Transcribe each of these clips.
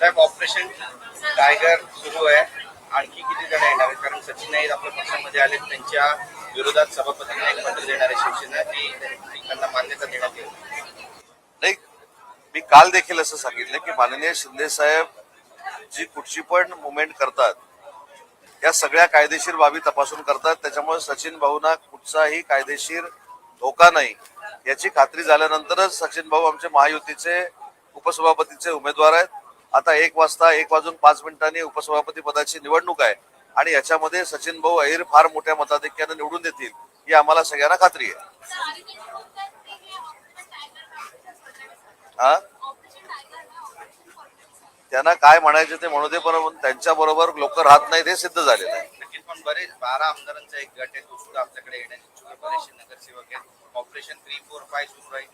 साहेब operation tiger सुरू आहे. आणखी किती जण येणार आहेत? कारण सचिन नाईक आपल्या पक्षामध्ये आले, त्यांच्या विरोधात सभापतींना एक पत्र देणार आहे शिवसेना की त्यांना मान्यता देण्यात येईल. नाही, मी काल देखील असं सांगितलं की माननीय शिंदे साहेब जी कुठची पण मुवमेंट करतात या सगळ्या कायदेशीर बाबी तपासून करतात. त्याच्यामुळे सचिन भाऊंना कुठचाही कायदेशीर धोका नाही याची खात्री झाल्यानंतरच सचिन भाऊ आमचे महायुतीचे उपसभापतीचे उमेदवार आहेत. आता 1:05 उपसभापती पदाची निवडणूक आहे आणि याच्यामध्ये सचिन भाऊ अहिर फार मोठ्या मताधिक्याने निवडून देतील ही आम्हाला सगळ्यांना खात्री आहे. हा, त्यांना काय म्हणायचे ते म्हणू दे, पण त्यांच्या बरोबर लोक राहत नाहीत हे सिद्ध झालेलं आहे. नक्कीच, पण बरेच 12 आमदारांचा एक गट आहे, तो सुद्धा आपल्याकडे येण्याचे बरेचसे नगरसेवक आहेत. ऑपरेशन 3-4-5 सुरू राहील.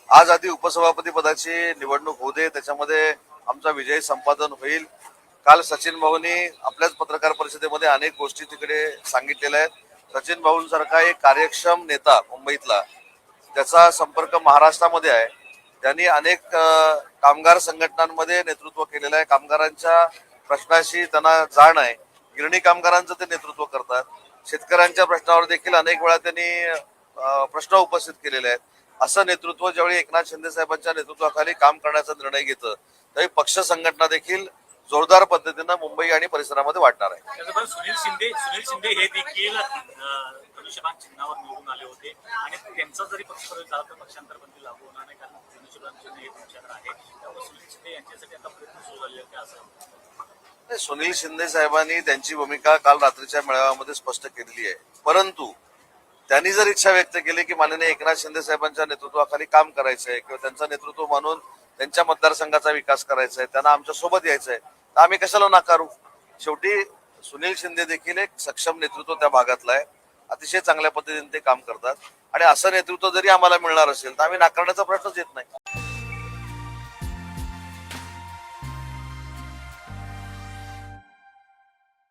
आज आधी उपसभापती पदाची निवडणूक होऊ दे, त्याच्यामध्ये आमचा विजय संपादन होईल. काल सचिन भाऊंनी आपल्याच पत्रकार परिषदेमध्ये अनेक गोष्टी तिकडे सांगितलेल्या आहेत. सचिन भाऊंसारखा एक कार्यक्षम नेता मुंबईतला, त्याचा संपर्क महाराष्ट्रामध्ये आहे. त्यांनी अनेक कामगार संघटनांमध्ये नेतृत्व केलेलं आहे. कामगारांच्या प्रश्नाशी त्यांना जाण आहे. गिरणी कामगारांचं ते नेतृत्व करतात. शेतकऱ्यांच्या प्रश्नावर देखील अनेक वेळा त्यांनी प्रश्न उपस्थित केलेले आहेत. असं नेतृत्व ज्यावेळी एकनाथ शिंदे साहेबांच्या नेतृत्वाखाली काम करण्याचा निर्णय घेतं त्यावेळी पक्ष संघटना देखील जोरदार पद्धतीनं मुंबई आणि परिसरामध्ये वाढणार आहे. त्याचबरोबर सुनील शिंदे हे देखील धनुष्यबाण चिन्हावर निवडून आले होते आणि त्यांचा जरी पक्ष प्रवेश झाला तर पक्षांतरबंदी लागू होणार नाही, कारण धनुष्यबाण चिन्ह हे पक्षाकडे आहे. त्यामुळे सुनील शिंदे यांच्यासाठी आता प्रयत्न सुरू झाले आहेत असं. सुनील शिंदे साहेबांनी त्यांची भूमिका काल रात्रीच्या मेळाव्यामध्ये स्पष्ट केलेली आहे. परंतु त्यांनी जर इच्छा व्यक्त केली की माननीय एकनाथ शिंदे साहेबांच्या नेतृत्वाखाली काम करायचं आहे किंवा त्यांचं नेतृत्व म्हणून त्यांच्या मतदारसंघाचा विकास करायचा आहे, त्यांना आमच्या सोबत यायचं आहे, तर आम्ही कशाला नाकारू. शेवटी सुनील शिंदे देखील एक सक्षम नेतृत्व त्या भागातला आहे. अतिशय चांगल्या पद्धतीने ते काम करतात आणि असं नेतृत्व जरी आम्हाला मिळणार असेल तर आम्ही नाकारण्याचा प्रश्नच येत नाही.